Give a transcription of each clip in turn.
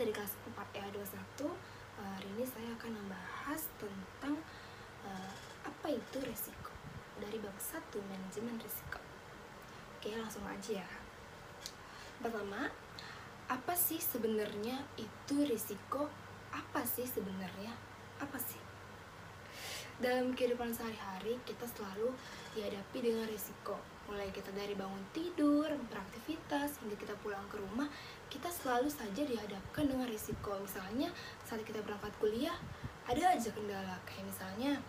dari kelas 4 EA21. Hari ini saya akan membahas tentang apa itu resiko dari bab 1 manajemen risiko. Oke, langsung aja ya. Pertama, apa sih sebenarnya itu risiko? Apa sih sebenarnya? Apa sih? Dalam kehidupan sehari-hari kita selalu dihadapi dengan risiko. Mulai kita dari bangun tidur, beraktivitas, hingga kita pulang ke rumah, kita selalu saja dihadapkan dengan risiko. Misalnya saat kita berangkat kuliah, ada aja kendala, kayak misalnya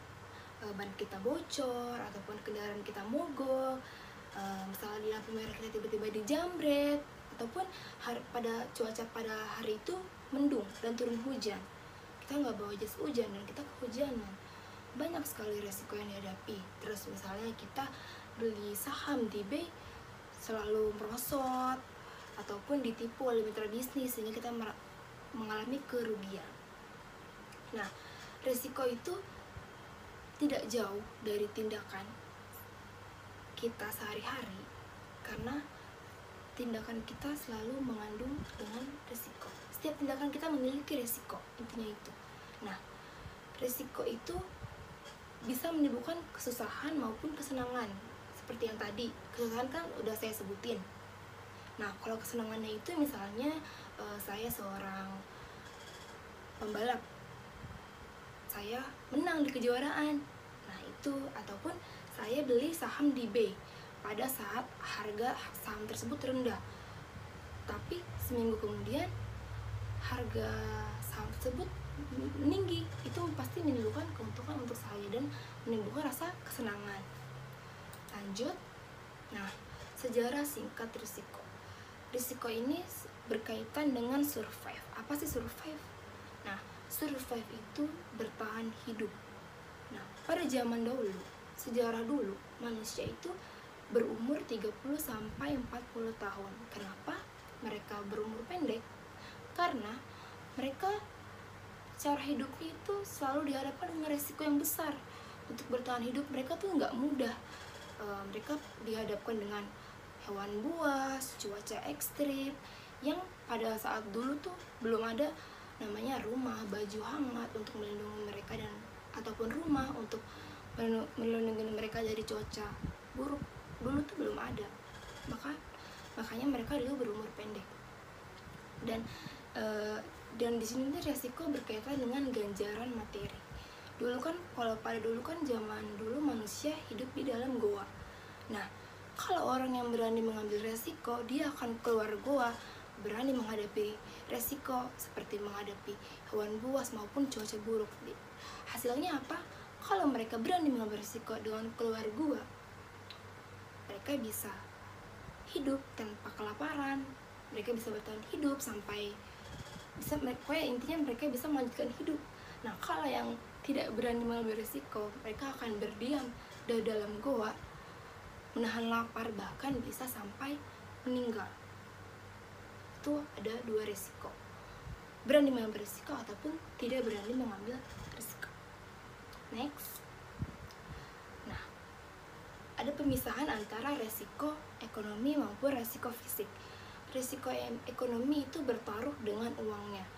ban kita bocor, ataupun kendaraan kita mogok, misalnya di lampu merah kita tiba-tiba dijamret, ataupun pada cuaca pada hari itu mendung dan turun hujan. Kita nggak bawa jas hujan dan kita kehujanan. Banyak sekali resiko yang dihadapi. Terus misalnya kita beli saham di B selalu merosot ataupun ditipu oleh mitra bisnis sehingga kita mengalami kerugian. Nah, resiko itu tidak jauh dari tindakan kita sehari-hari, karena tindakan kita selalu mengandung dengan resiko. Setiap tindakan kita memiliki resiko, intinya itu. Nah, resiko itu bisa menimbulkan kesusahan maupun kesenangan. Seperti yang tadi, kesusahan kan udah saya sebutin. Nah, kalau kesenangannya itu misalnya saya seorang pembalap, saya menang di kejuaraan. Nah, itu. Ataupun saya beli saham di B pada saat harga saham tersebut rendah, tapi seminggu kemudian harga saham tersebut meninggi. Itu pasti menimbulkan keuntungan untuk saya dan menimbulkan rasa kesenangan. Lanjut. Nah, sejarah singkat risiko. Risiko ini berkaitan dengan survive. Apa sih survive? Nah, survive itu bertahan hidup. Nah, pada zaman dahulu, sejarah dulu, manusia itu berumur 30 sampai 40 tahun. Kenapa mereka berumur pendek? Karena mereka cara hidupnya itu selalu dihadapkan dengan resiko yang besar. Untuk bertahan hidup mereka tuh nggak mudah. Mereka dihadapkan dengan hewan buas, cuaca ekstrim, yang pada saat dulu tuh belum ada namanya rumah, baju hangat untuk melindungi mereka dan ataupun rumah untuk melindungi mereka dari cuaca buruk. Dulu tuh belum ada. Makanya mereka dulu berumur pendek. Dan di sini tuh resiko berkaitan dengan ganjaran materi. Dulu kan, kalau pada dulu kan zaman dulu manusia hidup di dalam goa. Nah, kalau orang yang berani mengambil resiko, dia akan keluar goa, berani menghadapi resiko seperti menghadapi hewan buas maupun cuaca buruk. Hasilnya apa? Kalau mereka berani mengambil resiko dengan keluar goa, mereka bisa hidup tanpa kelaparan, mereka bisa bertahan hidup sampai intinya mereka bisa melanjutkan hidup. Nah, kalau yang tidak berani mengambil risiko, mereka akan berdiam di dalam goa, menahan lapar, bahkan bisa sampai meninggal. Itu ada dua risiko, berani mengambil risiko ataupun tidak berani mengambil risiko. Next. Nah, ada pemisahan antara resiko ekonomi maupun resiko fisik. Risiko ekonomi itu bertaruh dengan uangnya.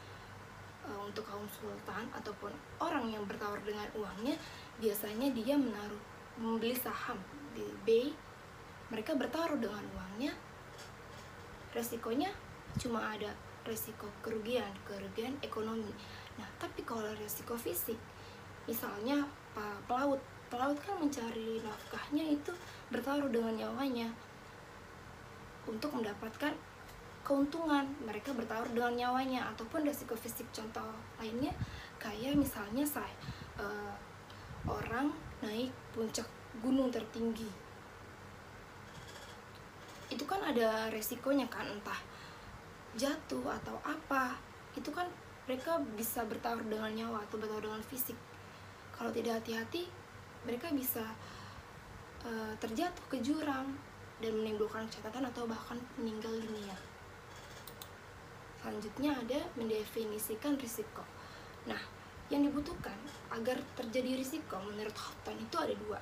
Untuk kaum sultan ataupun orang yang bertaruh dengan uangnya, biasanya dia membeli saham di B, mereka bertaruh dengan uangnya. Resikonya cuma ada resiko kerugian ekonomi. Nah, tapi kalau resiko fisik, misalnya pelaut kan mencari nafkahnya itu bertaruh dengan nyawanya untuk mendapatkan keuntungan, mereka bertaruh dengan nyawanya. Ataupun resiko fisik contoh lainnya kayak misalnya orang naik puncak gunung tertinggi, itu kan ada resikonya kan, entah jatuh atau apa. Itu kan mereka bisa bertaruh dengan nyawa atau bertaruh dengan fisik. Kalau tidak hati-hati, mereka bisa terjatuh ke jurang dan menimbulkan catatan atau bahkan meninggal dunia. Selanjutnya ada mendefinisikan risiko. Nah, yang dibutuhkan agar terjadi risiko menurut Houghton itu ada dua.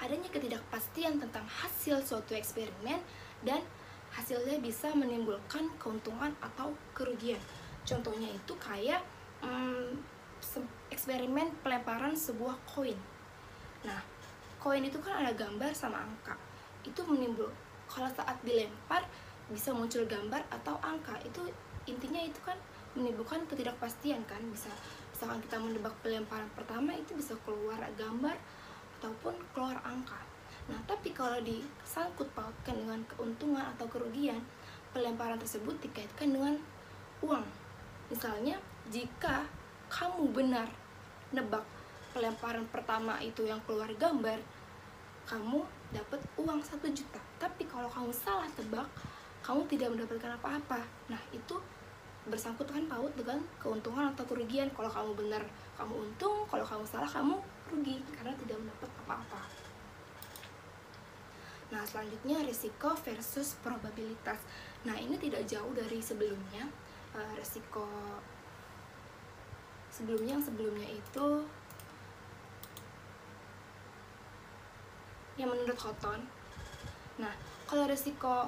Adanya ketidakpastian tentang hasil suatu eksperimen dan hasilnya bisa menimbulkan keuntungan atau kerugian. Contohnya itu kayak eksperimen pelemparan sebuah koin. Nah, koin itu kan ada gambar sama angka. Itu kalau saat dilempar bisa muncul gambar atau angka. Itu intinya itu kan menimbulkan ketidakpastian kan. Misalkan kita menebak pelemparan pertama itu bisa keluar gambar ataupun keluar angka. Nah, tapi kalau disangkut pautkan dengan keuntungan atau kerugian, pelemparan tersebut dikaitkan dengan uang. Misalnya, jika kamu benar nebak pelemparan pertama itu yang keluar gambar, kamu dapat uang 1 juta. Tapi kalau kamu salah tebak, kamu tidak mendapatkan apa-apa. Nah, itu bersangkut kan paut dengan keuntungan atau kerugian. Kalau kamu benar, kamu untung. Kalau kamu salah, kamu rugi karena tidak mendapat apa-apa. Nah, selanjutnya risiko versus probabilitas. Nah, ini tidak jauh dari sebelumnya. Risiko sebelumnya itu yang menurut Houghton. Nah, kalau risiko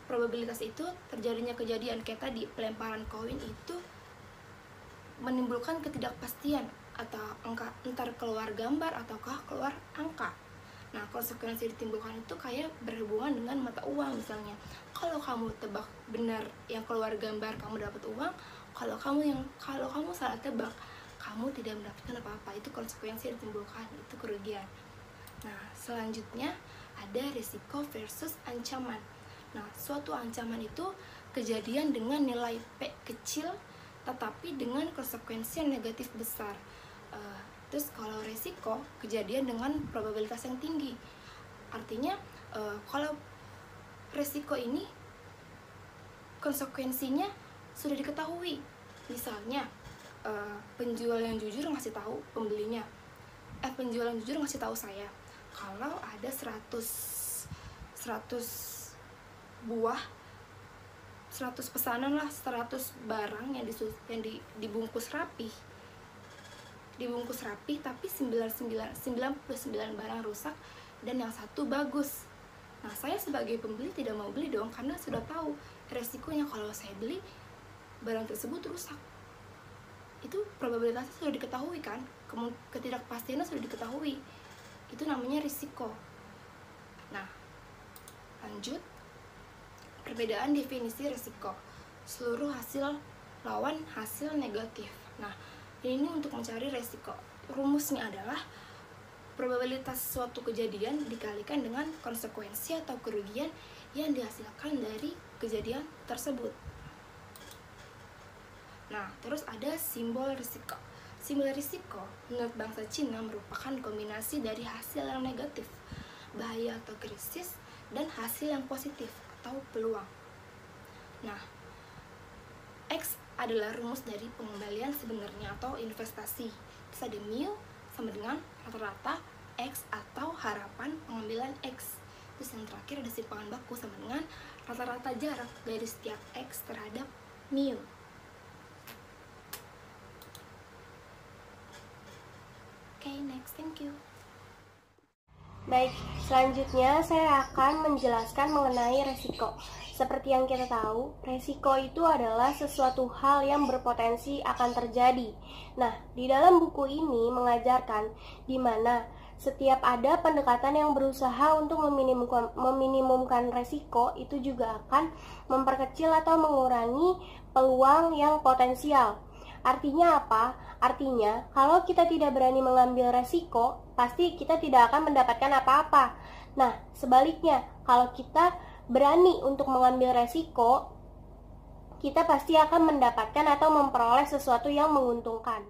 probabilitas itu terjadinya kejadian kayak tadi, pelemparan koin itu menimbulkan ketidakpastian atau angka, entar keluar gambar ataukah keluar angka. Nah, konsekuensi ditimbulkan itu kayak berhubungan dengan mata uang. Misalnya, kalau kamu tebak benar yang keluar gambar, kamu dapat uang. Kalau kamu salah tebak, kamu tidak mendapatkan apa-apa. Itu konsekuensi ditimbulkan, itu kerugian. Nah, selanjutnya ada risiko versus ancaman. Nah, suatu ancaman itu kejadian dengan nilai P kecil tetapi dengan konsekuensi yang negatif besar. Terus kalau risiko, kejadian dengan probabilitas yang tinggi. Artinya kalau risiko ini konsekuensinya sudah diketahui. Misalnya penjual yang jujur ngasih tahu pembelinya, penjual yang jujur ngasih tahu saya kalau ada 100 buah, 100 pesanan lah, 100 barang yang dibungkus rapi, tapi 99 barang rusak dan yang satu bagus. Nah, saya sebagai pembeli tidak mau beli dong, karena sudah tahu resikonya kalau saya beli barang tersebut rusak. Itu probabilitasnya sudah diketahui kan, ketidakpastiannya sudah diketahui. Itu namanya risiko. Nah, lanjut. Perbedaan definisi risiko. Seluruh hasil lawan hasil negatif. Nah, ini untuk mencari risiko. Rumusnya adalah probabilitas suatu kejadian dikalikan dengan konsekuensi atau kerugian yang dihasilkan dari kejadian tersebut. Nah, terus ada simbol risiko. Simbol risiko menurut bangsa Cina merupakan kombinasi dari hasil yang negatif, bahaya atau krisis, dan hasil yang positif atau peluang. Nah, X adalah rumus dari pengembalian sebenarnya atau investasi. Bisa di mu sama dengan rata-rata X atau harapan pengambilan X. Terus yang terakhir ada simpangan baku sama dengan rata-rata jarak dari setiap X terhadap mu. Okay, next, thank you. Baik, selanjutnya saya akan menjelaskan mengenai resiko. Seperti yang kita tahu, resiko itu adalah sesuatu hal yang berpotensi akan terjadi. Nah, di dalam buku ini mengajarkan di mana setiap ada pendekatan yang berusaha untuk meminimumkan resiko, itu juga akan memperkecil atau mengurangi peluang yang potensial. Artinya apa? Artinya, kalau kita tidak berani mengambil resiko, pasti kita tidak akan mendapatkan apa-apa. Nah, sebaliknya, kalau kita berani untuk mengambil resiko, kita pasti akan mendapatkan atau memperoleh sesuatu yang menguntungkan.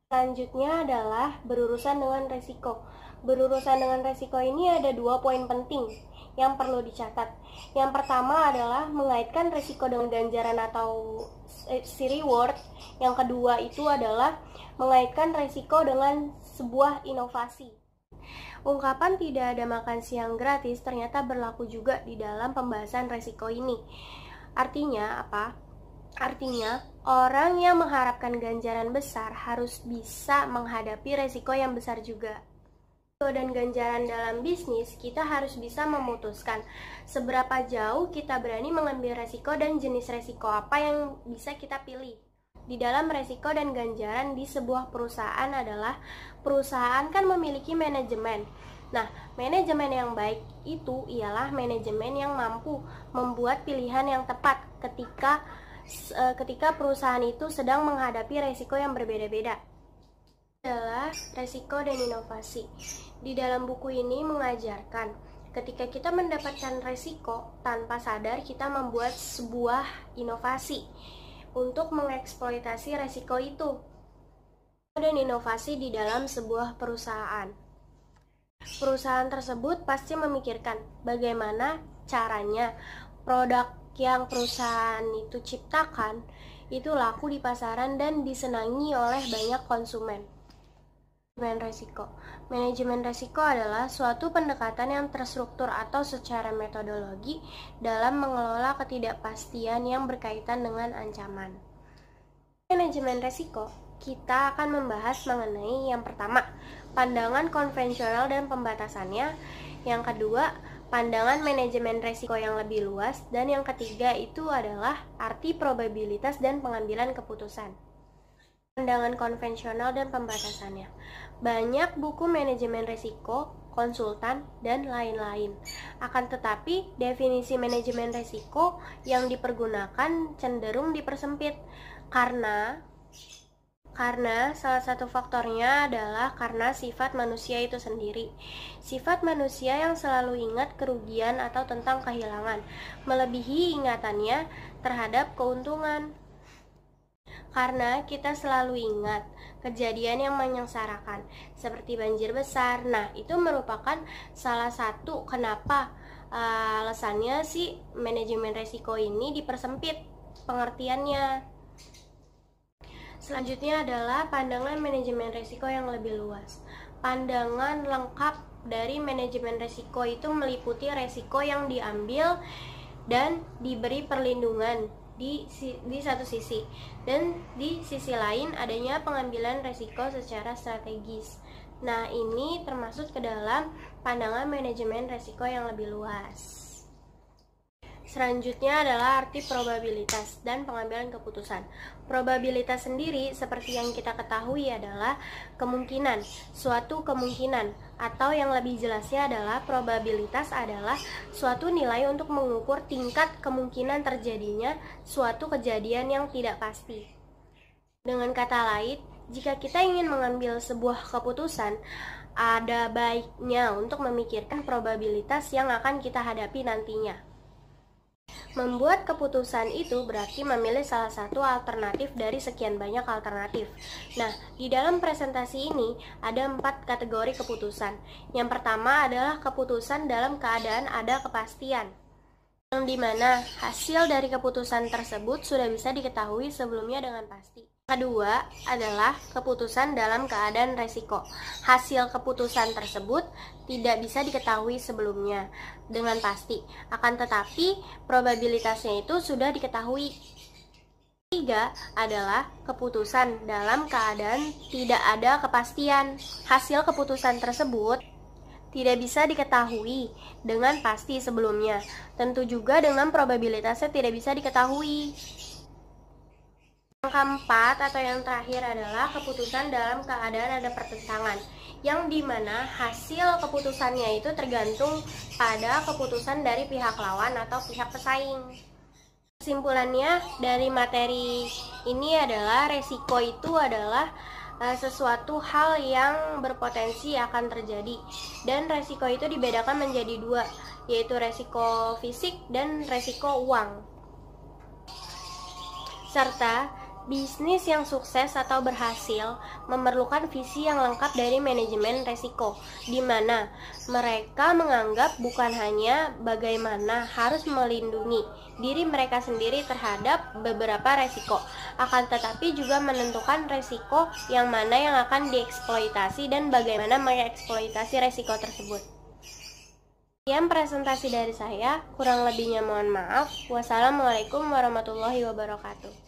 Selanjutnya adalah berurusan dengan resiko. Berurusan dengan resiko ini ada 2 poin penting yang perlu dicatat. Yang pertama adalah mengaitkan resiko dengan ganjaran atau si reward. Yang kedua itu adalah mengaitkan resiko dengan sebuah inovasi. Ungkapan tidak ada makan siang gratis ternyata berlaku juga di dalam pembahasan resiko ini. Artinya apa? Artinya, orang yang mengharapkan ganjaran besar harus bisa menghadapi resiko yang besar juga. Dan ganjaran dalam bisnis, kita harus bisa memutuskan seberapa jauh kita berani mengambil resiko dan jenis resiko apa yang bisa kita pilih. Di dalam resiko dan ganjaran di sebuah perusahaan adalah perusahaan kan memiliki manajemen. Nah, manajemen yang baik itu ialah manajemen yang mampu membuat pilihan yang tepat ketika perusahaan itu sedang menghadapi resiko yang berbeda-beda. Adalah resiko dan inovasi. Di dalam buku ini mengajarkan ketika kita mendapatkan resiko, tanpa sadar kita membuat sebuah inovasi untuk mengeksploitasi resiko itu. Dan inovasi di dalam sebuah perusahaan. Perusahaan tersebut pasti memikirkan bagaimana caranya produk yang perusahaan itu ciptakan itu laku di pasaran dan disenangi oleh banyak konsumen. Manajemen resiko adalah suatu pendekatan yang terstruktur atau secara metodologi dalam mengelola ketidakpastian yang berkaitan dengan ancaman. Manajemen resiko, kita akan membahas mengenai yang pertama, pandangan konvensional dan pembatasannya, yang kedua, pandangan manajemen resiko yang lebih luas, dan yang ketiga itu adalah arti probabilitas dan pengambilan keputusan. Pandangan konvensional dan pembatasannya. Banyak buku manajemen risiko, konsultan, dan lain-lain. Akan tetapi, definisi manajemen risiko yang dipergunakan cenderung dipersempit karena salah satu faktornya adalah karena sifat manusia itu sendiri. Sifat manusia yang selalu ingat kerugian atau tentang kehilangan, melebihi ingatannya terhadap keuntungan. Karena kita selalu ingat kejadian yang menyengsarakan, seperti banjir besar. Nah, itu merupakan salah satu kenapa alasannya sih manajemen resiko ini dipersempit pengertiannya. Selanjutnya adalah pandangan manajemen resiko yang lebih luas. Pandangan lengkap dari manajemen resiko itu meliputi resiko yang diambil dan diberi perlindungan di satu sisi, dan di sisi lain adanya pengambilan resiko secara strategis. Nah, ini termasuk ke dalam pandangan manajemen resiko yang lebih luas. Selanjutnya adalah arti probabilitas dan pengambilan keputusan. Probabilitas sendiri seperti yang kita ketahui adalah kemungkinan, suatu kemungkinan, atau yang lebih jelasnya adalah probabilitas adalah suatu nilai untuk mengukur tingkat kemungkinan terjadinya suatu kejadian yang tidak pasti. Dengan kata lain, jika kita ingin mengambil sebuah keputusan, ada baiknya untuk memikirkan probabilitas yang akan kita hadapi nantinya. Membuat keputusan itu berarti memilih salah satu alternatif dari sekian banyak alternatif. Nah, di dalam presentasi ini ada 4 kategori keputusan. Yang pertama adalah keputusan dalam keadaan ada kepastian, yang dimana hasil dari keputusan tersebut sudah bisa diketahui sebelumnya dengan pasti. Kedua adalah keputusan dalam keadaan resiko. Hasil keputusan tersebut tidak bisa diketahui sebelumnya dengan pasti, akan tetapi probabilitasnya itu sudah diketahui. Ketiga adalah keputusan dalam keadaan tidak ada kepastian. Hasil keputusan tersebut tidak bisa diketahui dengan pasti sebelumnya, tentu juga dengan probabilitasnya tidak bisa diketahui. Yang keempat atau yang terakhir adalah keputusan dalam keadaan ada pertentangan, yang dimana hasil keputusannya itu tergantung pada keputusan dari pihak lawan atau pihak pesaing. Kesimpulannya dari materi ini adalah resiko itu adalah sesuatu hal yang berpotensi akan terjadi, dan resiko itu dibedakan menjadi 2, yaitu resiko fisik dan resiko uang. Serta bisnis yang sukses atau berhasil memerlukan visi yang lengkap dari manajemen resiko, di mana mereka menganggap bukan hanya bagaimana harus melindungi diri mereka sendiri terhadap beberapa resiko, akan tetapi juga menentukan resiko yang mana yang akan dieksploitasi dan bagaimana mengeksploitasi resiko tersebut. Sekian presentasi dari saya, kurang lebihnya mohon maaf. Wassalamualaikum warahmatullahi wabarakatuh.